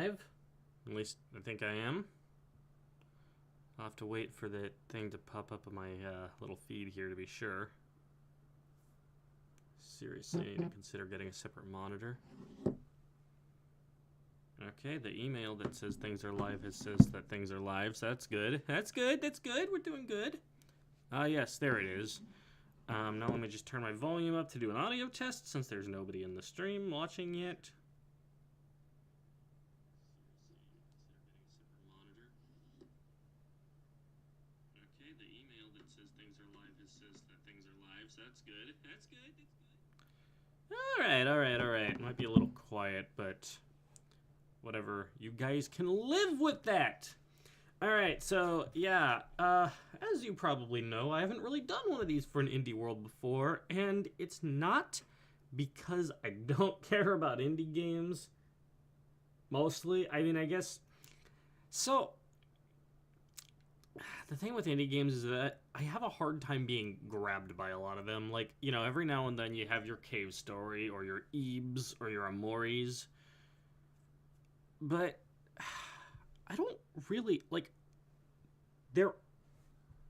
live. At least I think I am. I'll have to wait for the thing to pop up on my little feed here to be sure. Seriously, I need to consider getting a separate monitor. Okay, the email that says things are live says that things are live, so that's good. That's good, that's good, we're doing good. Yes, there it is. Now let me just turn my volume up to do an audio test since there's nobody in the stream watching yet. Okay, the email that says things are live says that things are live, so that's good. That's good, that's good. Alright. Might be a little quiet, but whatever. You guys can live with that! Alright, so, yeah, as you probably know, I haven't really done one of these for an indie world before, and it's not because I don't care about indie games, mostly. I mean, I guess, so, the thing with indie games is that I have a hard time being grabbed by a lot of them. Like, you know, every now and then you have your Cave Story, or your Ebes, or your Amoris, but I don't really, like, there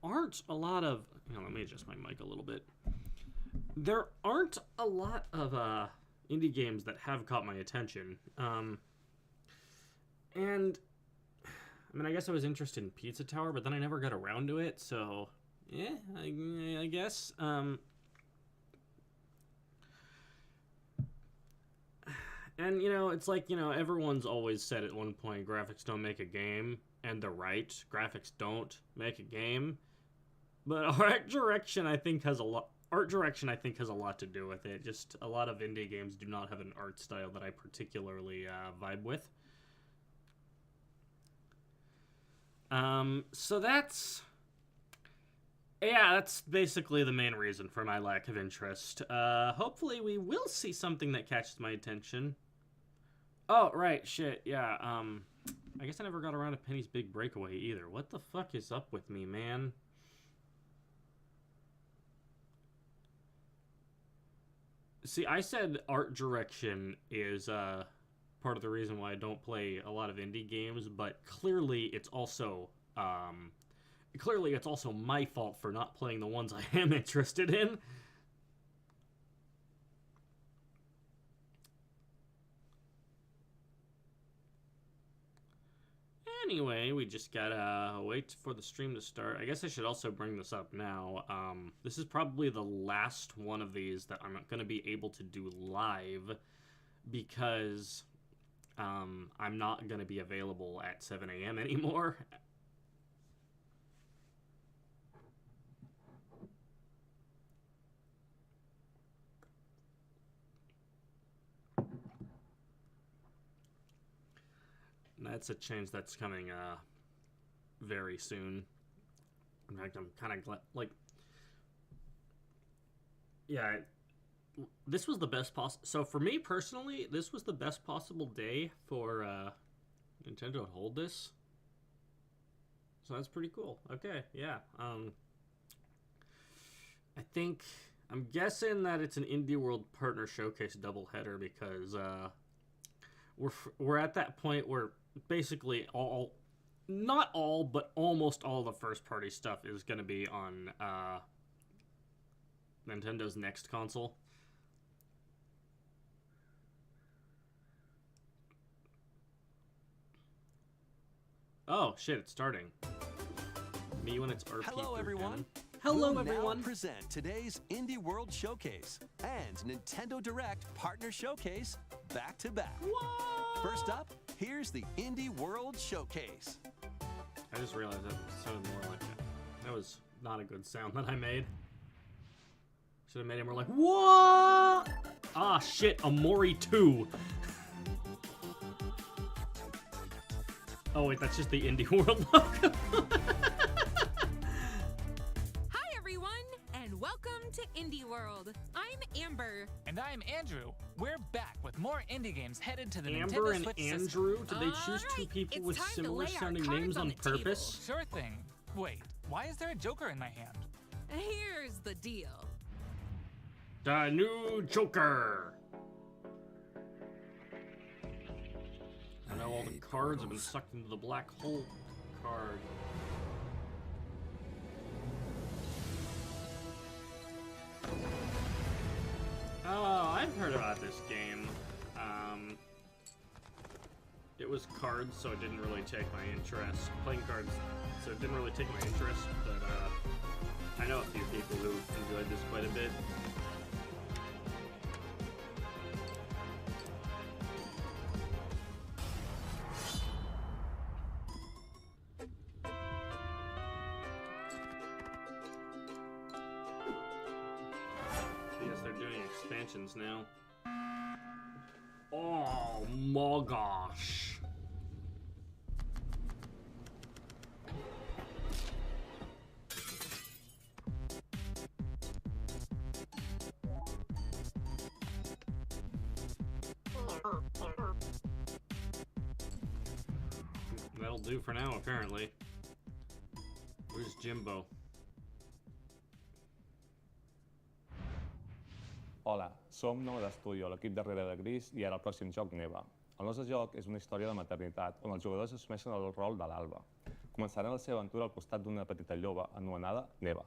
aren't a lot of, let me adjust my mic a little bit. There aren't a lot of indie games that have caught my attention. And, I mean, I guess I was interested in Pizza Tower, but then I never got around to it, so, yeah, I guess. And, you know, it's like, you know, everyone's always said at one point, graphics don't make a game, and they're right. Graphics don't make a game. But art direction, I think, has a lot to do with it. Just a lot of indie games do not have an art style that I particularly vibe with. So that's basically the main reason for my lack of interest. Hopefully we will see something that catches my attention. Oh, right, shit, yeah, I guess I never got around to Penny's Big Breakaway either. What the fuck is up with me, man? See, I said art direction is, part of the reason why I don't play a lot of indie games, but clearly it's also, my fault for not playing the ones I am interested in. Anyway, we just gotta wait for the stream to start. I guess I should also bring this up now. This is probably the last one of these that I'm not gonna be able to do live because I'm not gonna be available at 7 a.m. anymore. That's a change that's coming very soon. In fact, I'm kind of glad, like, yeah, this was the best possible, so for me personally, this was the best possible day for Nintendo to hold this. So that's pretty cool. Okay, yeah. I'm guessing that it's an Indie World Partner Showcase doubleheader because we're at that point where basically not all, but almost all the first-party stuff is going to be on Nintendo's next console. Oh, shit, it's starting. Me when it's RP. Hello, everyone. Hello, we'll everyone. Now present today's Indie World Showcase and Nintendo Direct Partner Showcase back to back. What? First up, here's the Indie World Showcase. I just realized that sounded more like that. That was not a good sound that I made. Should have made it more like, what? Ah, shit, Amori 2. Oh, wait, that's just the Indie World logo. Hi, everyone, and welcome to Indie World. I'm Amber. And I'm Andrew. We're back with more indie games headed to the Amber Nintendo and Switch Andrew? Did they choose two Alright, people it's with time to similar lay our sounding cards names on on the table. purpose? Sure thing. Wait, why is there a Joker in my hand? Here's the deal. The new Joker. I know the cards have been sucked into the black hole card. Oh, I've heard about this game. It was cards, so it didn't really take my interest. Playing cards, so it didn't really take my interest, but I know a few people who enjoyed this quite a bit. Yes, they're doing expansions now. Oh my gosh. That'll do for now, apparently. Where's Jimbo? Hola, som Nova d'Estudio, l'equip darrere de Gris i ara el pròxim joc Neva. El nostre joc és una història de maternitat on els jugadors assumeixen el rol de l'Alba. Començaran la seva aventura al costat d'una petita lloba anomenada Neva.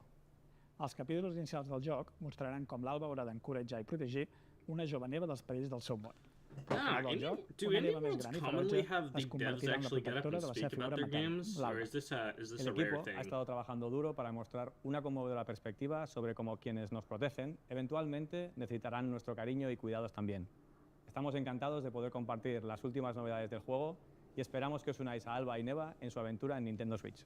Els capítols inicials del joc mostraran com l'Alba haurà d'encoratjar i protegir una jove neva dels perills del seu món. Do any worlds commonly have the devs actually get up and speak about their games, or is this a El rare equipo thing? ha estado trabajando duro para mostrar una conmovedora perspectiva sobre cómo quienes nos protegen eventualmente necesitarán nuestro cariño y cuidados también. Estamos encantados de poder compartir las últimas novedades del juego y esperamos que os unáis a Alba y Neva en su aventura en Nintendo Switch.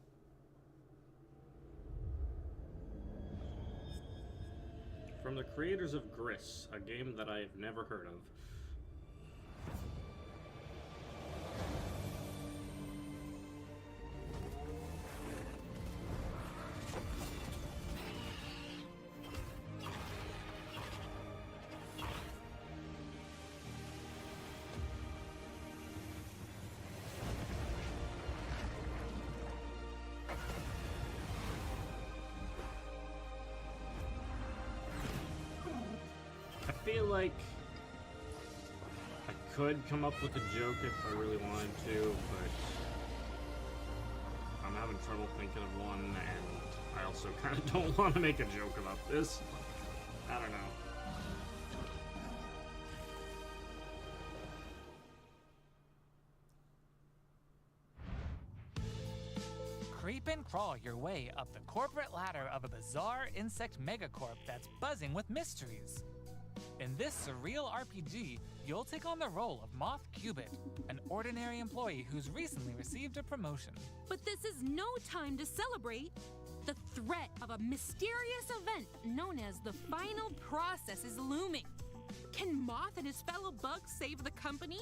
From the creators of Gris, a game that I've never heard of. I feel like I could come up with a joke if I really wanted to, but I'm having trouble thinking of one, and I also kind of don't want to make a joke about this. I don't know. Creep and crawl your way up the corporate ladder of a bizarre insect megacorp that's buzzing with mysteries. In this surreal RPG, you'll take on the role of Moth Cubit, an ordinary employee who's recently received a promotion. But this is no time to celebrate. The threat of a mysterious event known as the final process is looming. Can Moth and his fellow bugs save the company?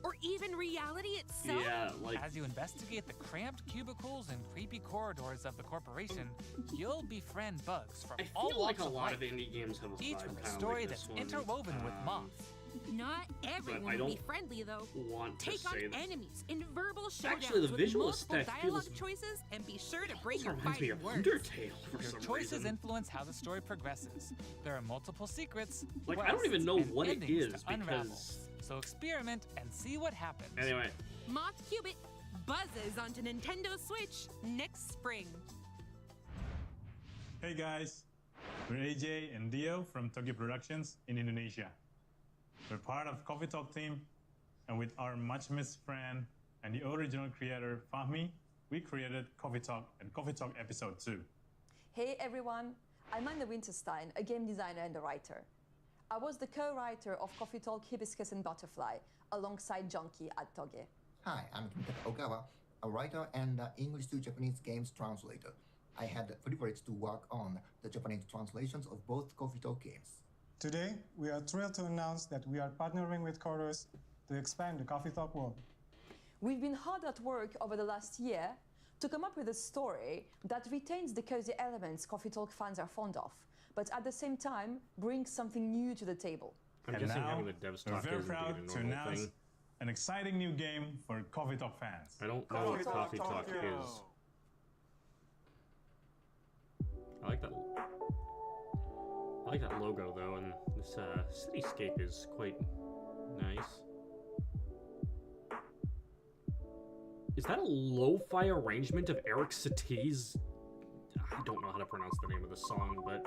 Or even reality itself? Yeah, like As you investigate the cramped cubicles and creepy corridors of the corporation, you'll befriend bugs from I all feel like walks a of lot life, of indie games have a each vibe with a kind of story like that's this one. interwoven with moths. Not I everyone will be don't friendly, though. want to Take on say that. enemies in verbal showdowns Actually, the with visual multiple aesthetic dialogue feels- choices, and be sure to bring This your reminds me fighting of words. Undertale for Your some choices reason. influence how the story progresses. There are multiple secrets, Like, I don't even quests, know and what it endings is to unravel. because... So experiment and see what happens. Anyway, Moth Cubit buzzes onto Nintendo Switch next spring. Hey guys, we're AJ and Dio from Tokyo Productions in Indonesia. We're part of Coffee Talk team, and with our much missed friend and the original creator Fahmi, we created Coffee Talk and Coffee Talk Episode 2. Hey everyone, I'm Anna Winterstein, a game designer and a writer. I was the co-writer of Coffee Talk Hibiscus and Butterfly alongside Junkie at Toge. Hi, I'm Kentaro Ogawa, a writer and English to Japanese games translator. I had the privilege to work on the Japanese translations of both Coffee Talk games. Today, we are thrilled to announce that we are partnering with Chorus to expand the Coffee Talk world. We've been hard at work over the last year to come up with a story that retains the cozy elements Coffee Talk fans are fond of, but at the same time brings something new to the table. I'm And guessing now, having the devs we're talk very is indeed proud a to normal announce thing. an exciting new game for Coffee Talk fans. I don't know what Coffee Talk is. I like that. I like that logo though, and this cityscape is quite nice. Is that a lo-fi arrangement of Eric Satie's... I don't know how to pronounce the name of the song, but...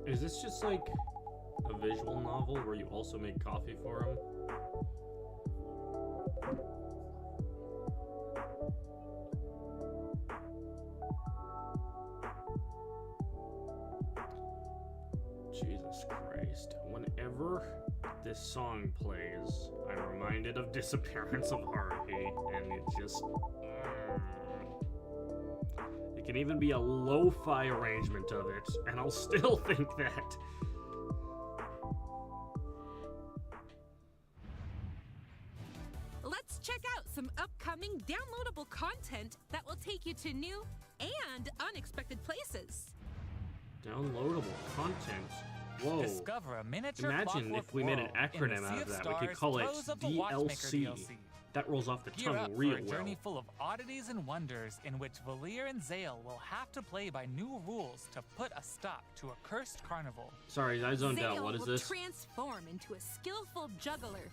Is this just like a visual novel where you also make coffee for him? Jesus Christ. Whenever this song plays, I'm reminded of Disappearance of Haruhi, and it just... It can even be a lo-fi arrangement of it, and I'll still think that. Let's check out some upcoming downloadable content that will take you to new and unexpected places. Downloadable content? Whoa. Discover a miniature Imagine if we made an acronym out of that. We could call it DLC. That rolls off the tongue real well. A journey full of oddities and wonders in which Valir and Zale will have to play by new rules to put a stop to a cursed carnival. Sorry, I zoned out. What is this? Zale will transform into a skillful juggler,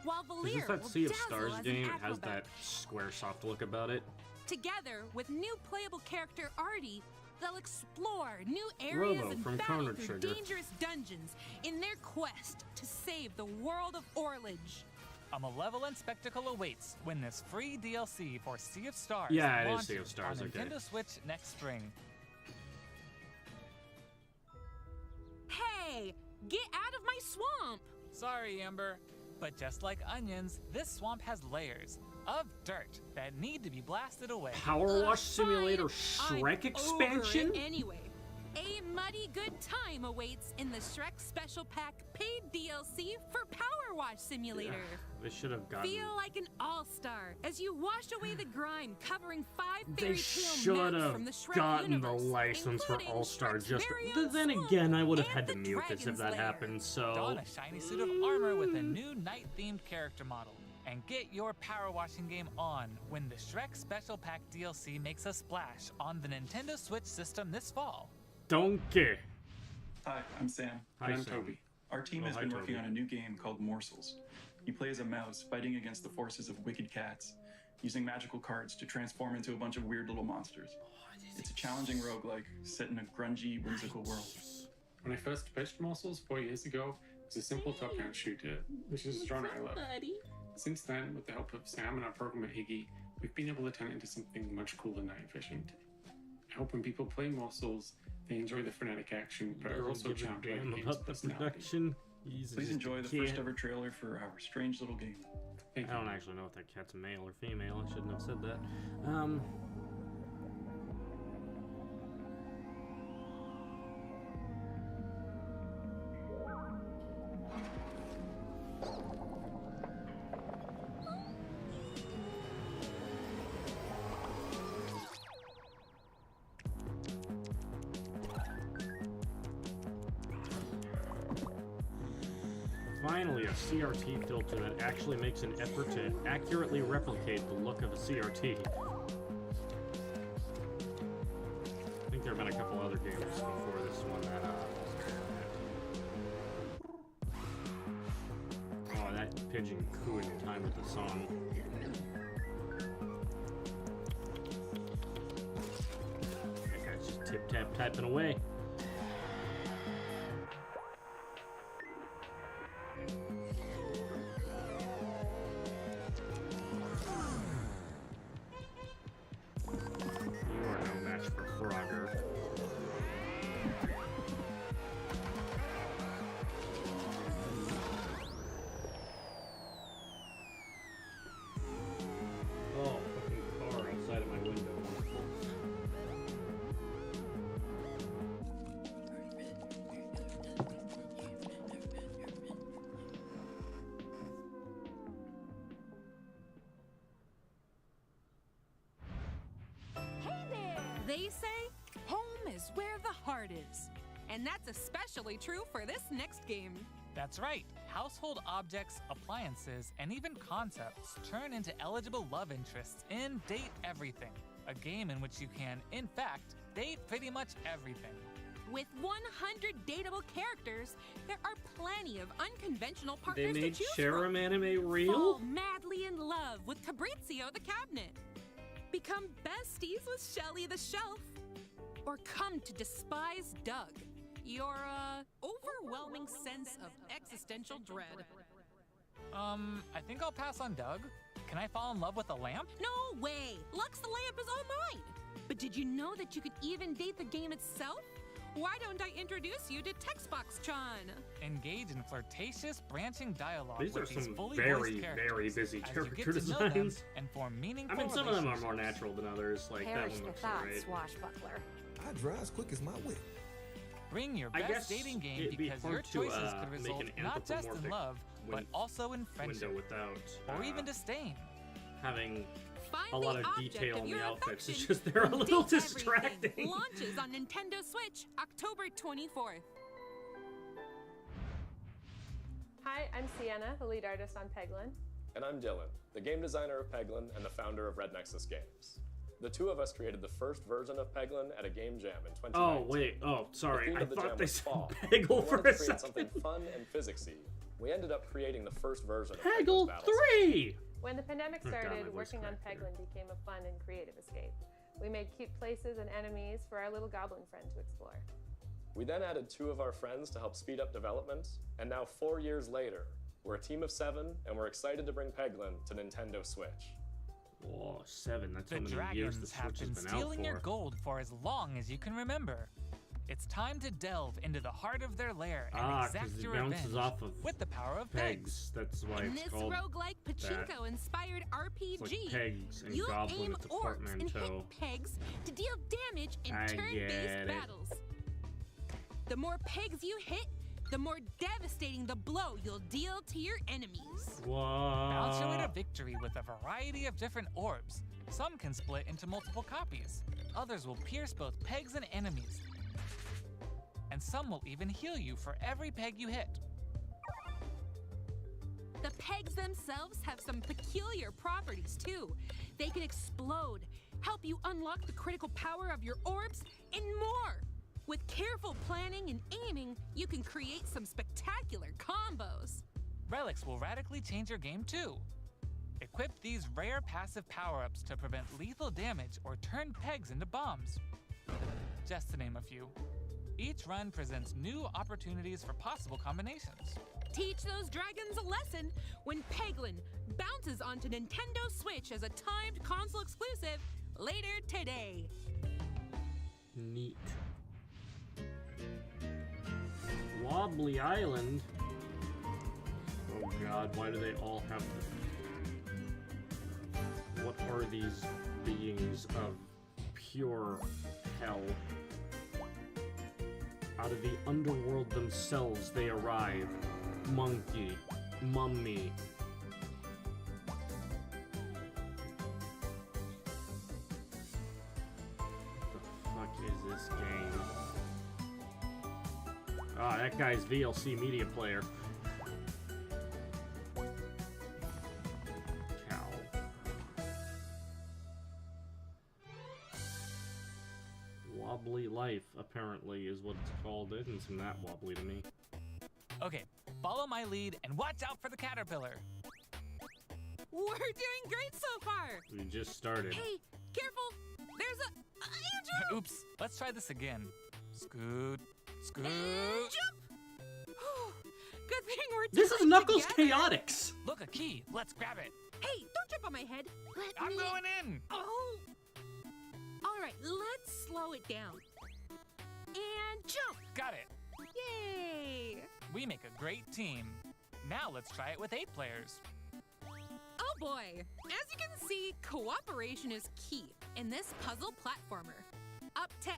while Valir is this that will Sea of dazzle Stars as game? an It has acrobat. that square soft look about it. Together with new playable character Artie, they'll explore new areas Robo and from battle Chrono through Trigger. dangerous dungeons in their quest to save the world of Orlage. A malevolent spectacle awaits when this free DLC for Sea of Stars Yeah, it is launches Sea of Stars, on okay. Nintendo Switch next spring. Hey, get out of my swamp! Sorry, Amber, but just like onions, this swamp has layers of dirt that need to be blasted away. Power Wash Simulator Fine, Shrek I'm expansion? over it anyway, a muddy good time awaits in the Shrek Special Pack paid DLC for Power Wash Simulator. They should have gotten... Feel like an all-star as you wash away the grime covering 5 They fairy should tale maps have from the Shrek gotten universe, the license for including All-Star Shrek's just... very own Then swamp again, I would have and had to the mute this if Dragon's that Lair. happened, so... Don a shiny suit of armor with a new night-themed character model. And get your power washing game on when the Shrek Special Pack DLC makes a splash on the Nintendo Switch system this fall. Donkey. Hi, I'm Sam. Hi, And I'm Sam. Toby. Our team has hi, been working Toby. on a new game called Morsels. You play as a mouse fighting against the forces of wicked cats, using magical cards to transform into a bunch of weird little monsters. It's a challenging roguelike set in a grungy, whimsical world. When I first pitched Morsels 4 years ago, it was a simple top-down shooter, which is a genre I love. Since then, with the help of Sam and our programmer Iggy, we've been able to turn it into something much cooler and efficient. I hope when people play Morsels, they enjoy the frenetic action, but are also charmed by the game's about the personality. production. He's Please just enjoy the kid. first ever trailer for our strange little game. I don't actually know if that cat's male or female. I shouldn't have said that. Finally, a CRT filter that actually makes an effort to accurately replicate the look of a CRT. I think there have been a couple other games before this one that oh, that pigeon cooed in time with the song. That guy's just tip-tap typing away. You are no match for Frogger. Oh, fucking car outside of my window. Wonderful. They say home is where the heart is. And that's especially true for this next game. That's right. Household objects, appliances, and even concepts turn into eligible love interests in Date Everything, a game in which you can, in fact, date pretty much everything. With 100 dateable characters, there are plenty of unconventional partners They made to choose Sharam from. anime real? Fall madly in love with Fabrizio the Cabinet. Become besties with Shelly the Shelf. Or come to despise Doug, your overwhelming sense of existential dread. I think I'll pass on Doug. Can I fall in love with a lamp? No way! Lux the Lamp is all mine! But did you know that you could even date the game itself? Why don't I introduce you to Textbox-chan? Engage in flirtatious, branching dialogue These are with these some fully very, voiced characters very busy as you character get to know them designs. and form meaningful I mean, some of them are more relationships. natural than others. Like, that Perish one the looks thought, alright. swashbuckler. I drive as quick as my whip. Bring your I best guess dating game it'd be because hard your to, choices could make result an not just in anthropomorphic love, but also in friendship, window without or even disdain. having Find a lot the of object detail of in your the outfits. It's affection just they're a from little Date Everything. distracting. Launches on Nintendo Switch October 24th. Hi, I'm Sienna, the lead artist on Peglin. And I'm Dylan, the game designer of Peglin and the founder of Red Nexus Games. The two of us created the first version of Peglin at a game jam in 2019. Oh, wait. Oh, sorry. The theme I of the thought jam they was said fall. Peggle We for wanted a to create second. something fun and physicsy. We ended up creating the first version of Peggle Peglin's battle 3! When the pandemic Oh, God, started, my voice working on cracked Peglin became a fun and creative escape. We made cute places and enemies for our little goblin friend to explore. We then added 2 of our friends to help speed up development, and now 4 years later, we're a team of 7, and we're excited to bring Peglin to Nintendo Switch. Whoa, 7. That's The how many years the dragons have Switch has been been out stealing your for. gold for as long as you can remember. It's time to delve into the heart of their lair and Ah, exact because it your bounces revenge off of with the power of pegs. That's why In it's this called roguelike that. pachinko-inspired RPG, It's like pegs and you'll goblin aim with the orbs and hit portmanteau. pegs to deal damage in I turn-based get it. battles. The more pegs you hit, the more devastating the blow you'll deal to your enemies. Bounce your way to What? victory with a variety of different orbs. Some can split into multiple copies. Others will pierce both pegs and enemies. And some will even heal you for every peg you hit. The pegs themselves have some peculiar properties too. They can explode, help you unlock the critical power of your orbs, and more. With careful planning and aiming, you can create some spectacular combos. Relics will radically change your game too. Equip these rare passive power-ups to prevent lethal damage or turn pegs into bombs. Just to name a few. Each run presents new opportunities for possible combinations. Teach those dragons a lesson when Peglin bounces onto Nintendo Switch as a timed console exclusive later today. Neat. Wobbly Island? Oh god, why do they all have... What are these beings of pure hell? Out of the underworld themselves they arrive. Monkey. Mummy. What the fuck is this game? Ah, that guy's VLC media player. Cow. Wobbly Life, apparently, is what it's called. It doesn't seem that wobbly to me. Okay, follow my lead and watch out for the caterpillar. We're doing great so far. We just started. Hey, careful! There's a Andrew! Oops, let's try this again. Scoot, scoot. And jump! Good thing we're This is doing Knuckles together. Chaotix! Look, a key. Let's grab it. Hey, don't jump on my head. I'm going in. Oh! All right, let's slow it down. And jump! Got it. Yay! We make a great team. Now let's try it with 8 players. Oh boy! As you can see, cooperation is key in this puzzle platformer. Up to 8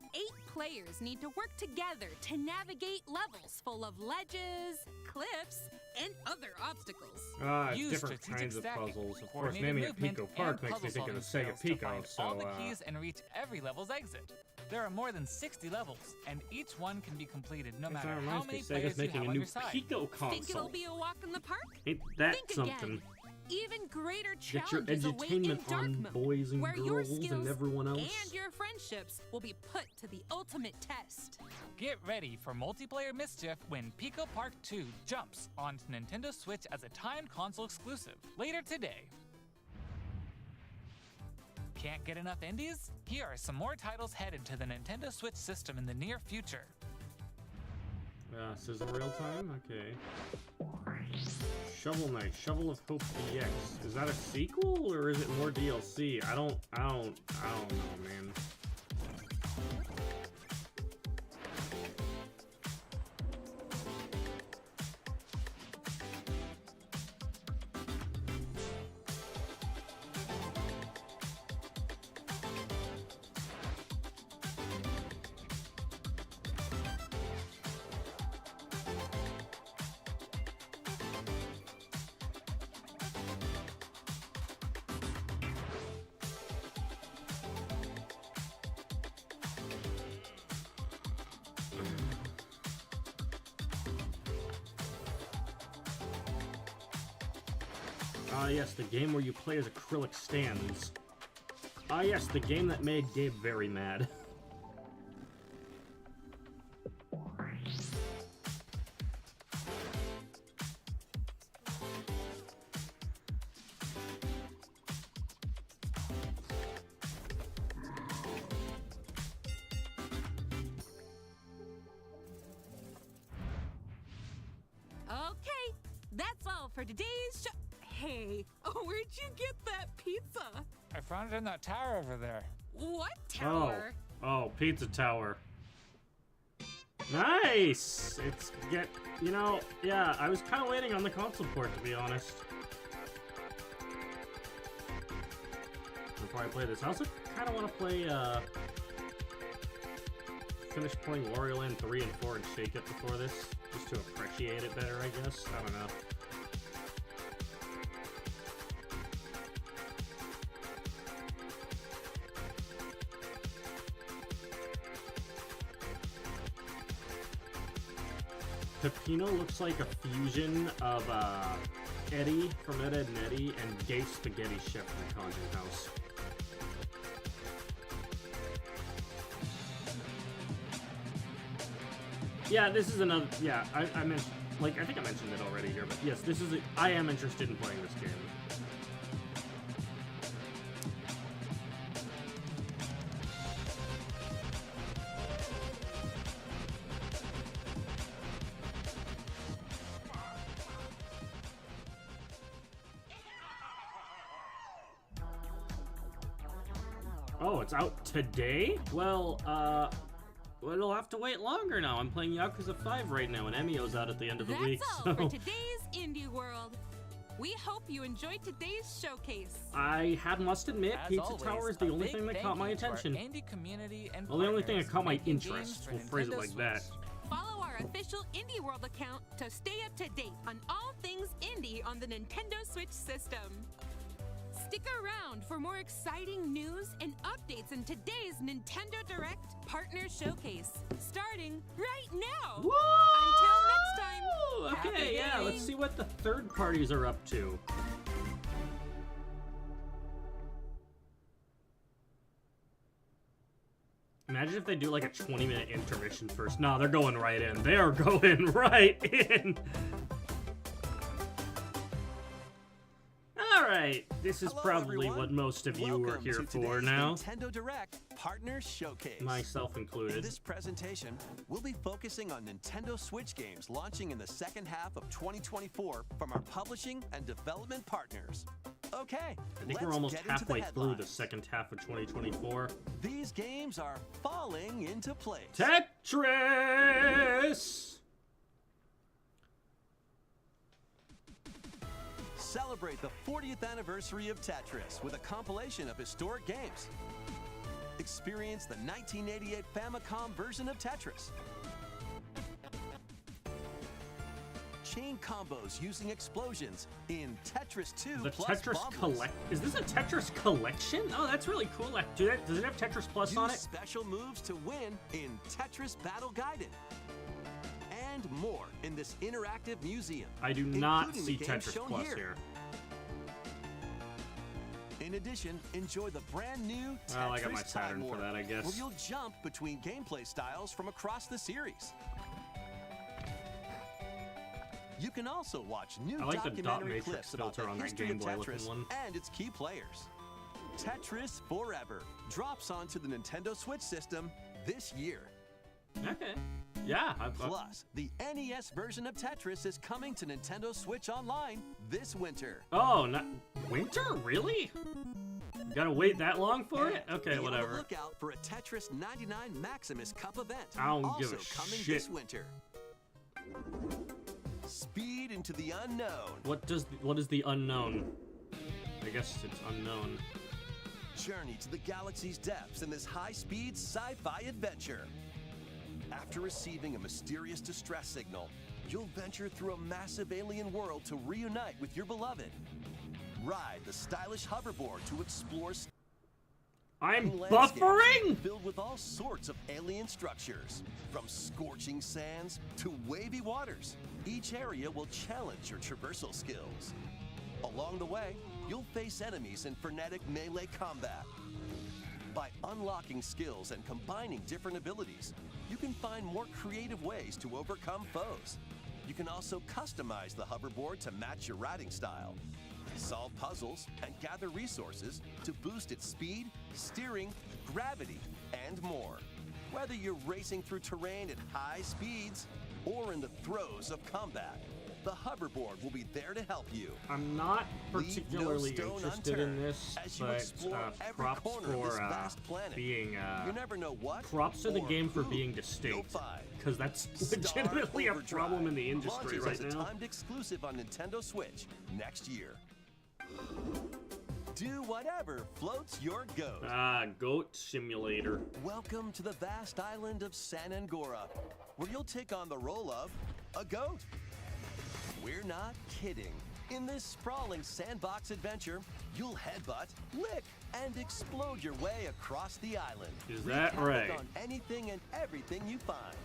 players need to work together to navigate levels full of ledges, cliffs, and other obstacles. Ah, Use different strategic kinds of stacking, puzzles. Of course, coordinated naming it movement, Pico and Park makes me puzzle think of the solving Sega skills to Pico, find so, all the keys and reach every level's exit. There are more than 60 levels, and each one can be completed no matter That how reminds me, many players Sega's you making have a on new your side. Pico Think it'll console. be a walk in the park? Ain't that Think something? again. Even greater Get your challenges await in edutainment dark on, mode, boys and where your girls and skills everyone else. and your friendships will be put to the ultimate test. Get ready for multiplayer mischief when Pico Park 2 jumps onto Nintendo Switch as a timed console exclusive later today. Can't get enough indies? Here are some more titles headed to the Nintendo Switch system in the near future. This is real time? Okay. Shovel Knight, Shovel of Hope DX. Is that a sequel or is it more DLC? I don't know, man. Ah yes, the game where you play as acrylic stands. Ah yes, the game that made Gabe very mad. Okay, that's all for today's show. Hey, where'd you get that pizza? I found it in that tower over there. What tower? Oh, Pizza Tower. Nice! Yeah, I was kind of waiting on the console port, to be honest. Before I play this, I also kind of want to play, finish playing Wario Land 3 and 4 and shake it before this, just to appreciate it better, I guess. I don't know. Peppino looks like a fusion of Eddie from Ed, Edd n Eddy and Gay Spaghetti Chef from the Conjuring House. Yeah, this is another. Yeah, I mentioned. I think I mentioned it already here, but yes, this is. I am interested in playing this game. Oh, it's out today? Well, it'll have to wait longer now. I'm playing Yakuza 5 right now, and Emio's out at the end of the week, That's all for today's Indie World. We hope you enjoyed today's showcase. I must admit, As Pizza always, Tower is the a only big thing that thank caught my you to our attention. indie community and Well, the only thing that partners caught my making games interest. for We'll phrase it Nintendo like that. Switch. Follow our official Indie World account to stay up to date on all things indie on the Nintendo Switch system. Stick around for more exciting news and updates in today's Nintendo Direct Partner Showcase, starting right now. Woo! Until next time. Okay, yeah, let's see what the third parties are up to. Imagine if they do like a 20-minute intermission first. No, they're going right in. They are going right in. Alright, this is probably what most of you are here for now. Nintendo Direct Partner Showcase. Myself included. In this presentation, we'll be focusing on Nintendo Switch games launching in the second half of 2024 from our publishing and development partners. Okay, I think we're almost halfway through the second half of 2024. These games are falling into place. Tetris! Celebrate the 40th anniversary of Tetris with a compilation of historic games. Experience the 1988 Famicom version of Tetris. chain combos using explosions in Tetris 2 The plus Tetris Bombless. Collect. Is this a Tetris collection? Oh, that's really cool. Like, does it have Tetris Plus on Use it? special moves to win in Tetris Battle Gaiden. And more in this interactive museum. I do not including see the games Tetris shown Plus here. In addition, enjoy the brand new Tetris Well, I got my Time Saturn for Warp, that, I guess. where you'll jump between gameplay styles from across the series. You can also watch new I like the dot documentary matrix clips about the filter on that history of Game Boy looking Tetris one. and its key players. Tetris Forever drops onto the Nintendo Switch system this year. Okay. Yeah. Plus, the NES version of Tetris is coming to Nintendo Switch Online this winter. Oh, not winter? Really? Gotta wait that long for it? Okay, Be on the whatever. lookout for a Tetris 99 Maximus Cup event. I don't also give a coming shit. this winter. Speed into the unknown. What is the unknown? I guess it's unknown. Journey to the galaxy's depths in this high-speed sci-fi adventure. After receiving a mysterious distress signal, you'll venture through a massive alien world to reunite with your beloved. Ride the stylish hoverboard to explore I'm landscapes buffering? filled with all sorts of alien structures, from scorching sands to wavy waters. Each area will challenge your traversal skills. Along the way, you'll face enemies in frenetic melee combat. By unlocking skills and combining different abilities, you can find more creative ways to overcome foes. You can also customize the hoverboard to match your riding style, solve puzzles, and gather resources to boost its speed, steering, gravity, and more. Whether you're racing through terrain at high speeds or in the throes of combat, the hoverboard will be there to help you. I'm not Leave no particularly stone interested in unturned this, as you but explore every props corner of this for vast planet. being You never know what props to the or game for who being you'll distinct, find. because that's Star legitimately a Overdrive problem in the industry launches right as a now. timed exclusive on Nintendo Switch next year. Do whatever floats your goat. Goat Simulator. Welcome to the vast island of San Angora, where you'll take on the role of a goat. We're not kidding. In this sprawling sandbox adventure, you'll headbutt, lick, and explode your way across the island. Is that Wreak havoc right? on anything and everything you find.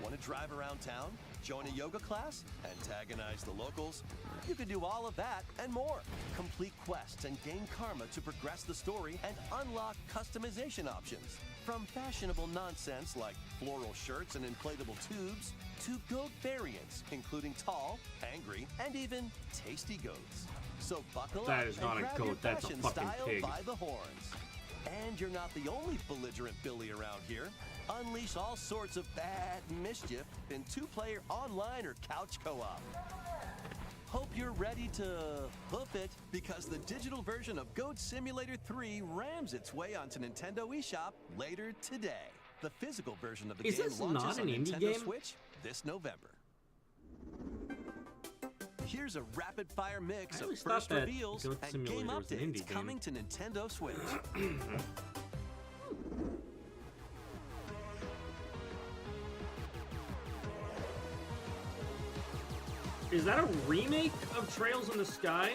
Want to drive around town, join a yoga class, antagonize the locals? You can do all of that and more. Complete quests and gain karma to progress the story and unlock customization options. From fashionable nonsense like floral shirts and inflatable tubes, to goat variants, including tall, angry, and even tasty goats. So buckle That up is not and a grab goat, your that's a fashion fucking style pig. by the horns. And you're not the only belligerent Billy around here. Unleash all sorts of bad mischief in two-player online or couch co-op. Hope you're ready to hoof it, because the digital version of Goat Simulator 3 rams its way onto Nintendo eShop later today. The physical version of the Is game this launches not on an indie Nintendo game? Switch this November. Here's a rapid-fire mix I of always first thought that reveals Goat and Simulator game was an updates indie game. coming to Nintendo Switch. Is that a remake of Trails in the Sky?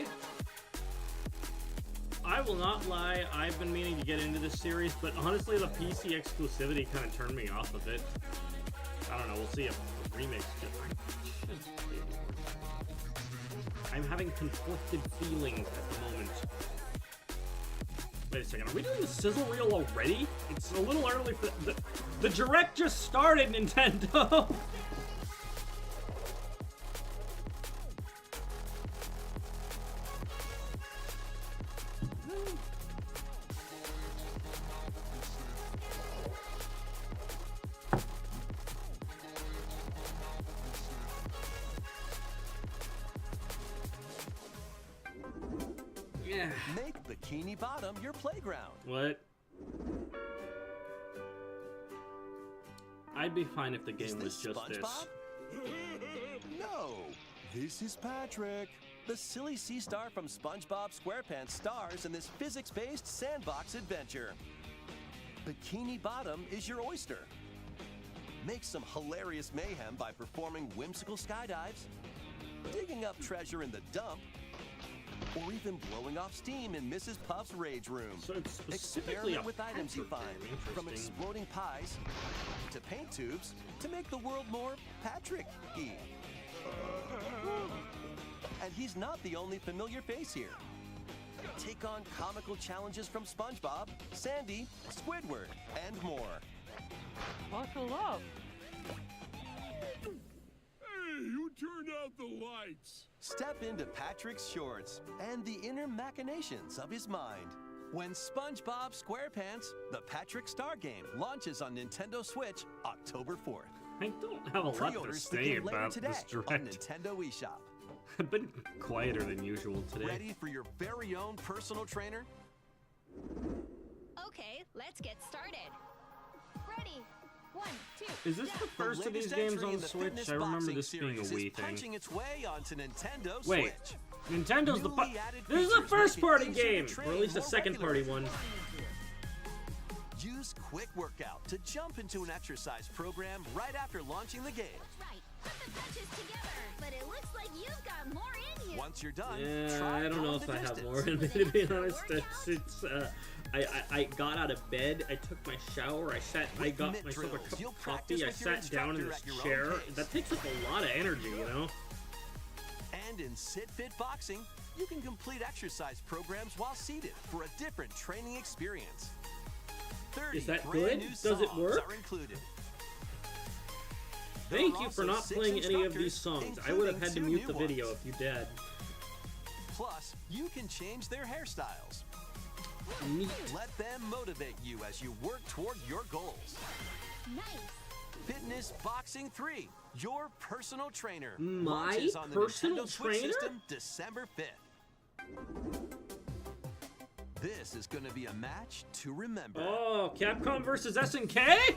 I will not lie, I've been meaning to get into this series, but honestly the PC exclusivity kind of turned me off of it. I don't know, we'll see if the remake's good. I'm having conflicted feelings at the moment. Wait a second, are we doing the sizzle reel already? It's a little early for the Direct just started, Nintendo! Yeah. Make Bikini Bottom your playground. What? I'd be fine if the game was just SpongeBob? this. No, this is Patrick. The silly sea star from SpongeBob SquarePants stars in this physics-based sandbox adventure. Bikini Bottom is your oyster. Make some hilarious mayhem by performing whimsical skydives, digging up treasure in the dump, or even blowing off steam in Mrs. Puff's rage room. So it's specifically Experiment with items you find, from Interesting. exploding pies to paint tubes to make the world more Patrick-y. And he's not the only familiar face here. Take on comical challenges from SpongeBob, Sandy, Squidward, and more. Buckle up. Hey, who turned out the lights? Step into Patrick's shorts and the inner machinations of his mind. When SpongeBob SquarePants, the Patrick Star Game, launches on Nintendo Switch October 4th. I don't have a lot to Pre-orders say begin later about today this on direct. Nintendo eShop. I've been quieter than usual today. Ready for your very own personal trainer? Okay, let's get started. Ready? 1, 2. Is this the first of these games on Switch? I remember this being a Wii thing. Punching its way onto Nintendo Wait, Switch. Nintendo's the Newly added This is a features first make it party easier to game, train or at least a more second party one. Use Quick Workout to jump into an exercise program right after launching the game. Right. Put the punches together. But it looks like you've got more in you. Once you're done, Yeah, try I don't know going if the I have distance. more in me, to be honest. I got out of bed, I took my shower, I got Mitt myself a drills, cup you'll of practice coffee, I with your sat down in instructor this at your own chair. pace. That takes up a lot of energy, you know? And in Sit Fit Boxing, you can complete exercise programs while seated for a different training experience. 30 Is that brand good? new Does it songs work? are included. Thank There are you for also not 6 playing any of these instructors, songs. I would have had to including mute 2 the new video ones. if you did. Plus, you can change their hairstyles. Neat. Let them motivate you as you work toward your goals. Nice. Fitness Boxing 3, your personal trainer. My launches on the personal Nintendo Switch trainer? system December 5th. This is going to be a match to remember. Oh, Capcom versus SNK?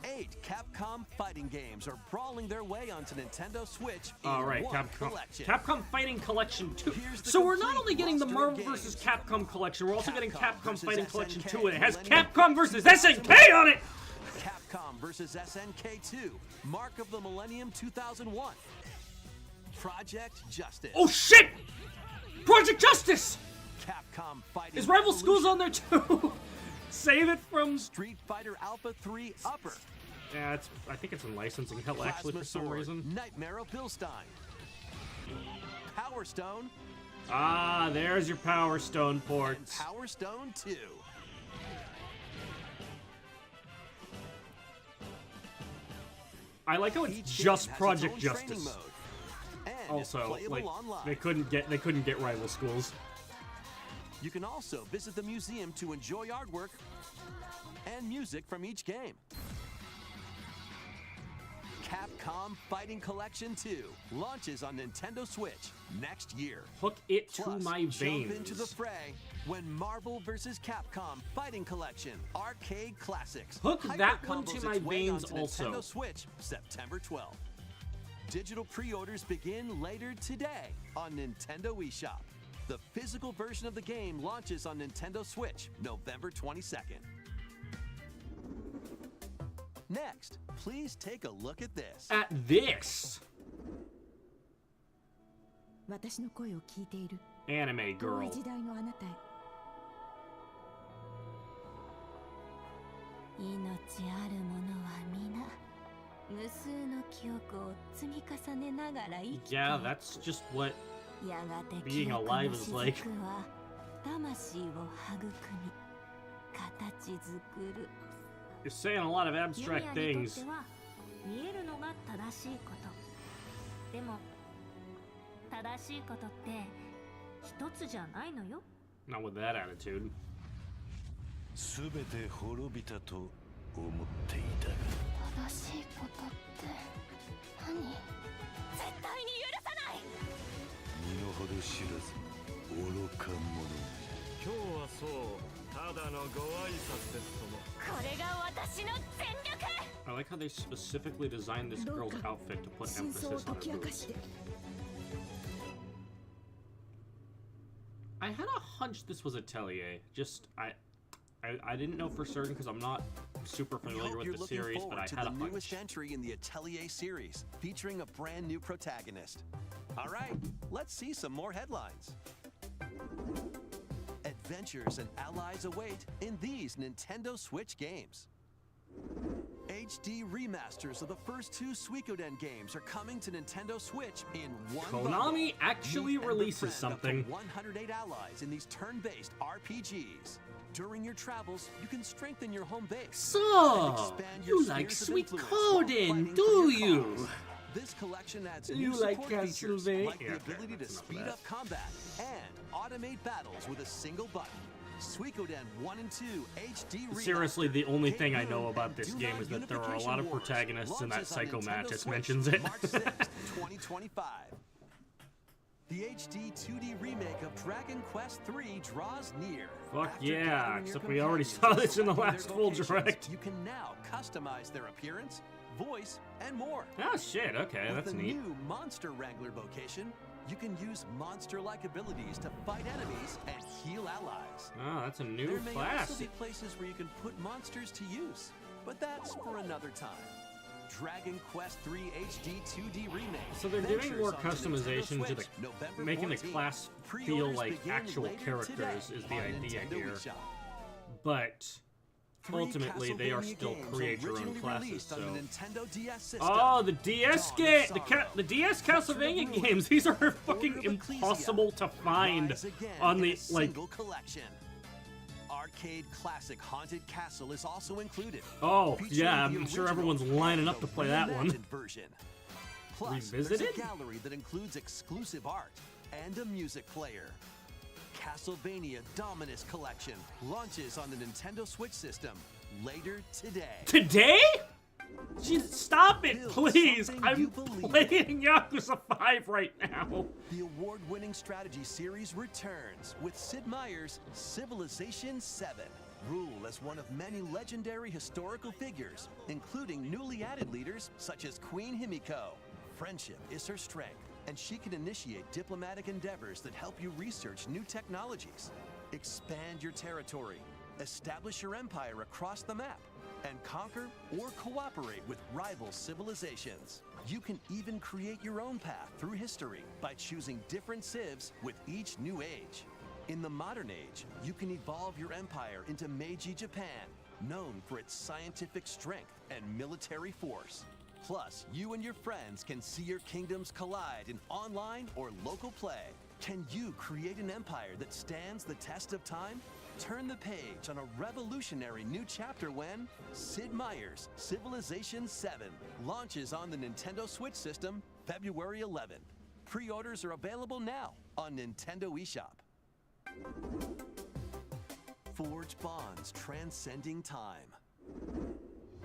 8 Capcom fighting games are brawling their way onto Nintendo Switch in All right, one Capcom. collection. Capcom Fighting Collection 2. Here's the So we're not complete only getting the roster of Marvel vs. games. Capcom collection, we're also getting Capcom Capcom versus Fighting Collection SNK 2, and it has Millennium Capcom versus SNK on it! Capcom vs. SNK 2, Mark of the Millennium 2001. Project Justice. Oh shit! Project Justice! Capcom Fighting Is Rival Evolution. Schools on there too? Save it from... Street Fighter Alpha 3 Upper. Yeah, I think it's in licensing hell actually for some Sword, reason. Nightmare of Bilstein. Power Stone. Ah, there's your Power Stone And ports. Power Stone 2. I like how it's Each just game has Project its own training Justice. mode. And it's Also, playable like online. they couldn't get Rival Schools. You can also visit the museum to enjoy artwork and music from each game. Capcom Fighting Collection 2 launches on Nintendo Switch next year. Hook it to Plus, my jump into the veins. fray when Marvel vs. Capcom Fighting Collection Arcade Classics. Hook Hyper that one combos to my its way veins onto also. Nintendo Switch September 12th. Digital pre-orders begin later today on Nintendo eShop. The physical version of the game launches on Nintendo Switch November 22nd. Next, please take a look at this. At this 私の声を聞いている anime 遠 girl. い時代のあなたへ命ある者は皆無数の記憶を積み重ねながら生きて Yeah, that's just what やがて being 記憶 alive の is 雫 like. は魂を育み形作る You're saying a lot of ユミ abstract ヤにとっ things. ては見えるのが正しいことでも正しいことって一つじゃないのよ Not with that attitude. すべて滅びたと思っていたが正しいことって何絶対に許さない身の程知らず愚か者今日はそうただのご挨拶ですともこれが私の全力 I like how they specifically designed this girl's outfit to put 真相を emphasis 解 on き her 明か boobs. して I had a hunch this was Atelier. Just I didn't know for certain because I'm not super We familiar hope with you're the looking series, but forward I to had the a newest hunch. entry in the Atelier series, featuring a brand new protagonist. All right, let's see some more headlines. Adventures and allies await in these Nintendo Switch games. HD remasters of the first 2 Suikoden games are coming to Nintendo Switch in one Konami bundle. actually Meet and releases befriend up to something. 108 allies in these turn-based RPGs. During your travels, you can strengthen your home base. So, and expand your you like spheres of influence while Suikoden, fighting do for your you? cause. This collection adds You new like support features Castlevania? like the Yeah, okay, ability to that's enough of speed that. up combat and automate battles with a single button. Suikoden 1 and 2 HD Remaster. Seriously, the only thing I know Game about and this Do game Not is that there are a Unification lot of Wars protagonists and that launches on Psycho Nintendo Mantis Switch mentions it. March 6th, 2025. The HD 2D remake of Dragon Quest III draws near. Fuck After yeah, gathering your except we already companions saw and this in the selecting last their full vocations, direct. You can now customize their appearance, voice, and more. Oh shit, okay, With that's the neat. new Monster Wrangler vocation, you can use monster-like abilities to fight enemies and heal allies. Oh, that's a new There may class. also be places where you can put monsters to use, but that's for another time. Dragon Quest III HD 2D remake. So they're doing ventures more onto Nintendo customization to the, Switch, November making the 14th. class feel Pre-orders like begin actual later characters today is the on idea Nintendo here. eShop. But 3 ultimately, they are Castlevania still games create your own originally classes. released on So. the Nintendo DS system. Oh, the DS Dawn of game, Sorrow, the DS Portrait of Castlevania Ruin, games. These are Order fucking of Ecclesia, impossible to find Rise again on in the a like. single collection. Arcade classic Haunted Castle is also included. Oh featuring yeah, the I'm sure original everyone's lining and up to the play that one. reimagined version. Plus, Revisited? there's a gallery that includes exclusive art and a music player. Castlevania Dominus Collection launches on the Nintendo Switch system later today. Today? Jeez, stop it, Build please! something I'm you believe playing Yakuza 5 right now. The award-winning strategy series returns with Sid Meier's Civilization 7. Rule as one of many legendary historical figures, including newly added leaders such as Queen Himiko. Friendship is her strength, and she can initiate diplomatic endeavors that help you research new technologies. Expand your territory, establish your empire across the map, and conquer or cooperate with rival civilizations. You can even create your own path through history by choosing different civs with each new age. In the modern age, you can evolve your empire into Meiji Japan, known for its scientific strength and military force. Plus, you and your friends can see your kingdoms collide in online or local play. Can you create an empire that stands the test of time? Turn the page on a revolutionary new chapter when Sid Meier's Civilization 7 launches on the Nintendo Switch system February 11. Pre-orders are available now on Nintendo eShop. Forge bonds transcending time.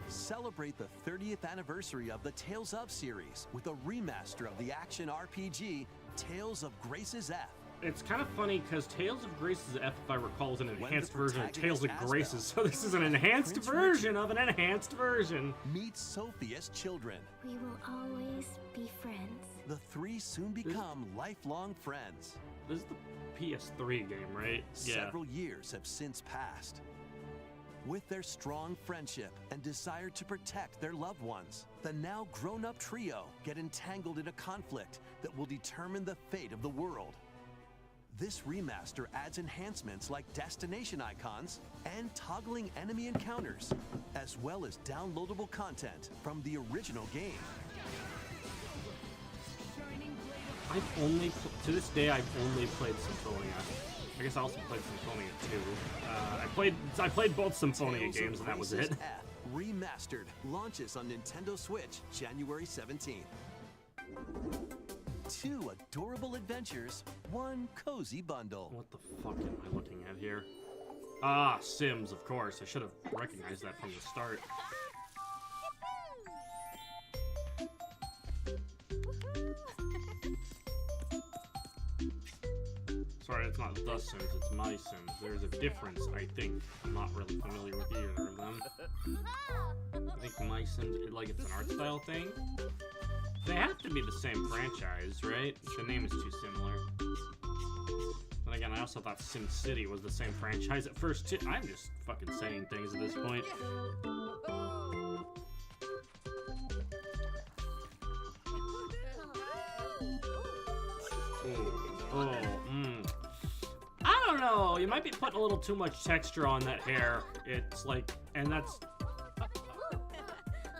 Celebrate the 30th anniversary of the Tales of series with a remaster of the action RPG Tales of Grace's F. It's kind of funny because Tales of Grace's F, if I recall, is an When the enhanced version of Tales of protagonist Grace's. Asbel So this is an and enhanced Prince version Richard of an enhanced version. Meet Sophia's children. We will always be friends. The three soon become lifelong friends. This is the PS3 game, right? Yeah. Several years have since passed. With their strong friendship and desire to protect their loved ones, the now grown-up trio get entangled in a conflict that will determine the fate of the world. This remaster adds enhancements like destination icons and toggling enemy encounters, as well as downloadable content from the original game. I've only, to this day, I've only played Symphonia. I guess I also played Symphonia 2. I played both Symphonia Tales games, of and that was Grace's it. F Remastered launches on Nintendo Switch January 17th. 2 adorable adventures, 1 cozy bundle. What the fuck am I looking at here? Ah, Sims, of course. I should have recognized that from the start. Sorry, it's not The Sims, it's My Sims. There's a difference, I think. I'm not really familiar with either of them. I think My Sims, like, it's an art style thing. They have to be the same franchise, right? The name is too similar. Then again, I also thought SimCity was the same franchise at first, too. I'm just fucking saying things at this point. I don't know. You might be putting a little too much texture on that hair. It's like, and that's.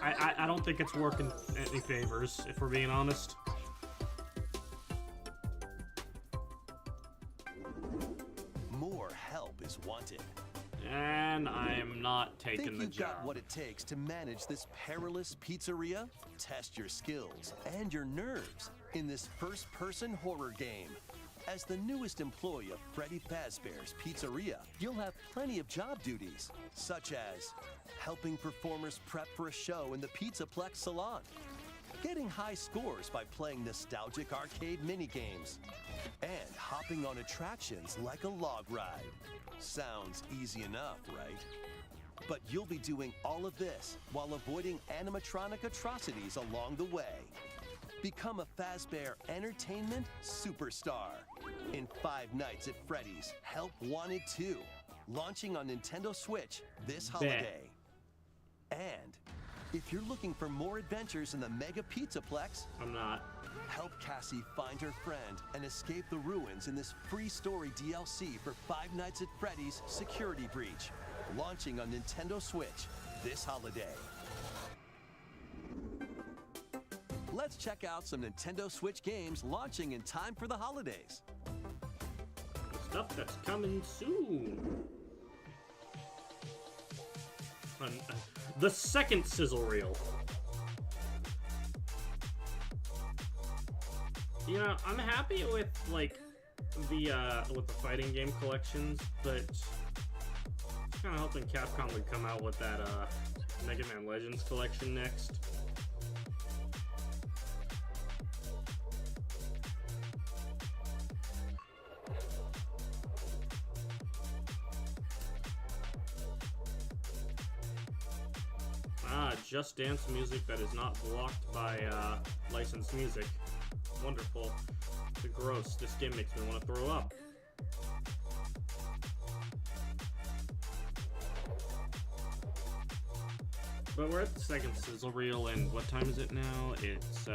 I don't think it's working any favors, if we're being honest. More help is wanted. And I'm not taking the Think you've job. got what it takes to manage this perilous pizzeria? Test your skills and your nerves in this first-person horror game. As the newest employee of Freddy Fazbear's Pizzeria, you'll have plenty of job duties, such as helping performers prep for a show in the Pizzaplex salon, getting high scores by playing nostalgic arcade minigames, and hopping on attractions like a log ride. Sounds easy enough, right? But you'll be doing all of this while avoiding animatronic atrocities along the way. Become a Fazbear Entertainment superstar in 5 Nights at Freddy's Help Wanted 2, launching on Nintendo Switch this holiday. And if you're looking for more adventures in the Mega Pizzaplex, I'm not. Help Cassie find her friend and escape the ruins in this free story DLC for 5 Nights at Freddy's Security Breach, launching on Nintendo Switch this holiday. Let's check out some Nintendo Switch games launching in time for the holidays. Stuff that's coming soon. The second sizzle reel. You know, I'm happy with like the fighting game collections, but kind of hoping Capcom would come out with that Mega Man Legends collection next. Just Dance music that is not blocked by licensed music. Wonderful. Gross. This game makes me want to throw up. But we're at the second sizzle reel, and what time is it now? It's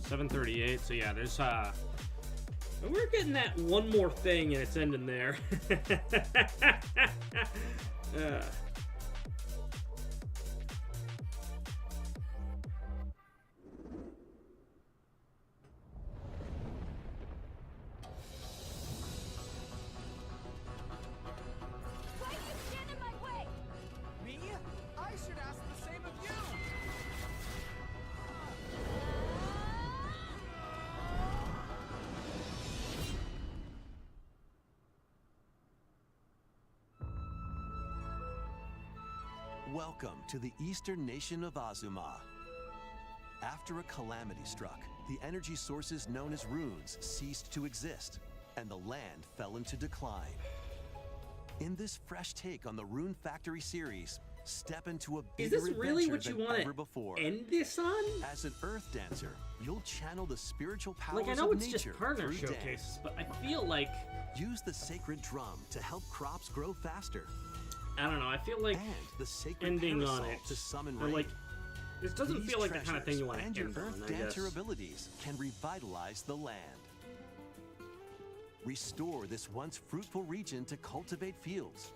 7:38. So yeah, there's we're getting that one more thing, and it's ending there. Welcome to the eastern nation of Azuma. After a calamity struck, the energy sources known as runes ceased to exist, and the land fell into decline. In this fresh take on the Rune Factory series, step into a bigger Is this really what adventure you than want ever to before. end this on? As an Earth Dancer, you'll channel the spiritual powers Like, I know of it's nature just partner through showcases, dance. but I feel like Use the sacred drum to help crops grow faster. I don't know. I feel like the sacred ending on parasol it to summon or rain. like this doesn't These feel like the kind of thing you want to and your end on. Earth I guess. Dancer abilities can revitalize the land. Restore this once fruitful region to cultivate fields,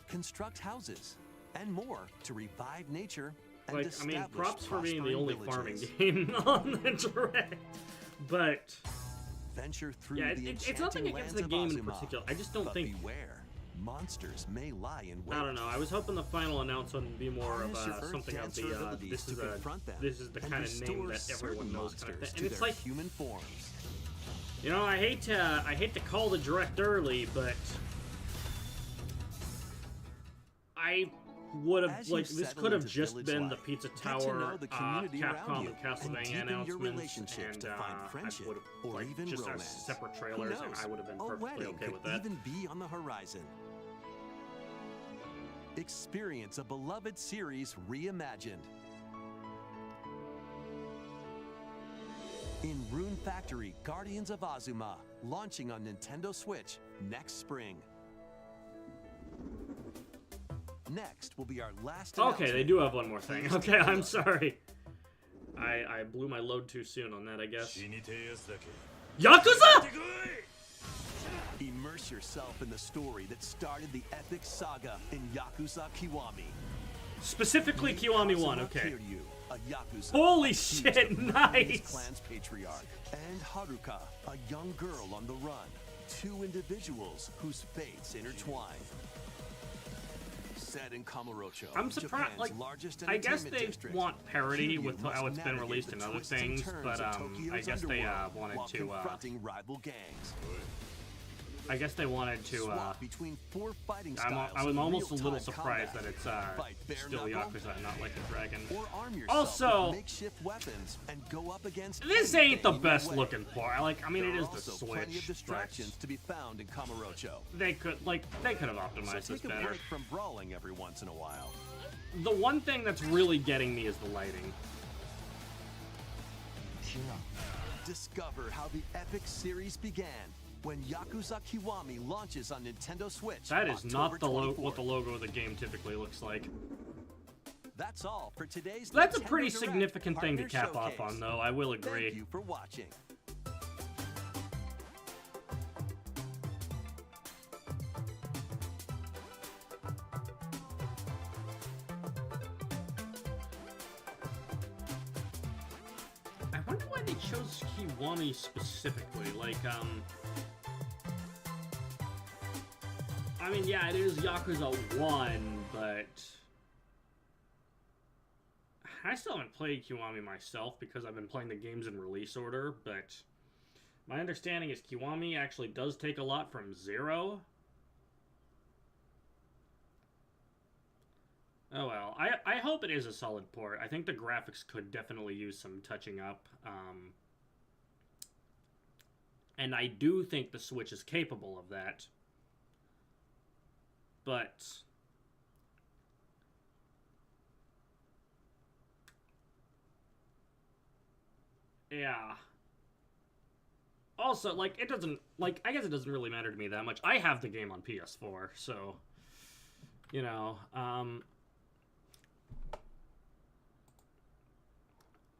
construct houses, and more to revive nature and Like, I establish mean, props for being the prospering only farming villages. game on the direct, but Venture through yeah, the it's nothing enchanting against lands the of game in Azuma. particular. I just don't But think. beware, monsters may lie in wait. I don't know. I was hoping the final announcement would be more of Harness your Earth something of Dancer the abilities this to is confront them this is the and kind of name restore that everyone certain knows kind of monsters thing. to And it's their like, human forms. you know, I hate to call the direct early, but I would have As you like this settle could have into just village been the life, Pizza get to Tower, know the community around Capcom, you and Castlevania deepen your announcements, relationships and to find I friendship would have or like even just romance. as separate Who trailers, and knows? I would have been A perfectly wedding okay could with that. even be on the horizon. Experience a beloved series reimagined. In Rune Factory, Guardians of Azuma, launching on Nintendo Switch next spring. Next will be our last Okay, they do have one more thing. Okay, I'm sorry. I blew my load too soon on that, I guess. Yakuza? Immerse yourself in the story that started the epic saga in Yakuza Kiwami. Specifically Kiwami 1, okay. Kiryu, a Yakuza, Holy accused shit, of murdering nice! his clan's patriarch, and Haruka, a young girl on the run. Two individuals whose fates intertwine. Set in Kamurocho, I'm surprised, Japan's like, largest I guess entertainment they district. want parody Kiryu with must how it's been navigate released the in other twists and things, turns but of I Tokyo's guess they underworld wanted while to confronting rival gangs. I guess they wanted to Swap between four fighting I styles was in almost a little real-time surprised combat. that it's Fight bare still knuckle, Yakuza, not like a dragon. or arm yourself Also, with makeshift weapons and go up against this ain't the anything in your best way. looking part. Like, I mean, There it are is the also plenty of Switch, distractions but to be found in Kamurocho. they could have optimized So this take a better. break from brawling every once in a while. The one thing that's really getting me is the lighting. Discover how the epic series began when Yakuza Kiwami launches on Nintendo Switch. That is not October what the 24th. logo of the game typically looks like. That's all for today's That's a Nintendo pretty Direct significant thing to Partner cap off Showcase. on, though. I will agree. Thank you for watching. I wonder why they chose Kiwami specifically. Like, I mean, yeah, it is Yakuza 1, but I still haven't played Kiwami myself because I've been playing the games in release order, but my understanding is Kiwami actually does take a lot from 0. Oh well, I hope it is a solid port. I think the graphics could definitely use some touching up. And I do think the Switch is capable of that. But yeah. Also, like, it doesn't, like, I guess it doesn't really matter to me that much. I have the game on PS4, so, you know,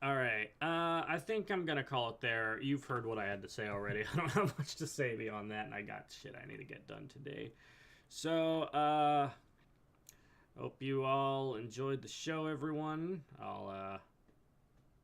alright, I think I'm gonna call it there. You've heard what I had to say already. I don't have much to say beyond that, and I got shit I need to get done today. So, hope you all enjoyed the show, everyone. I'll,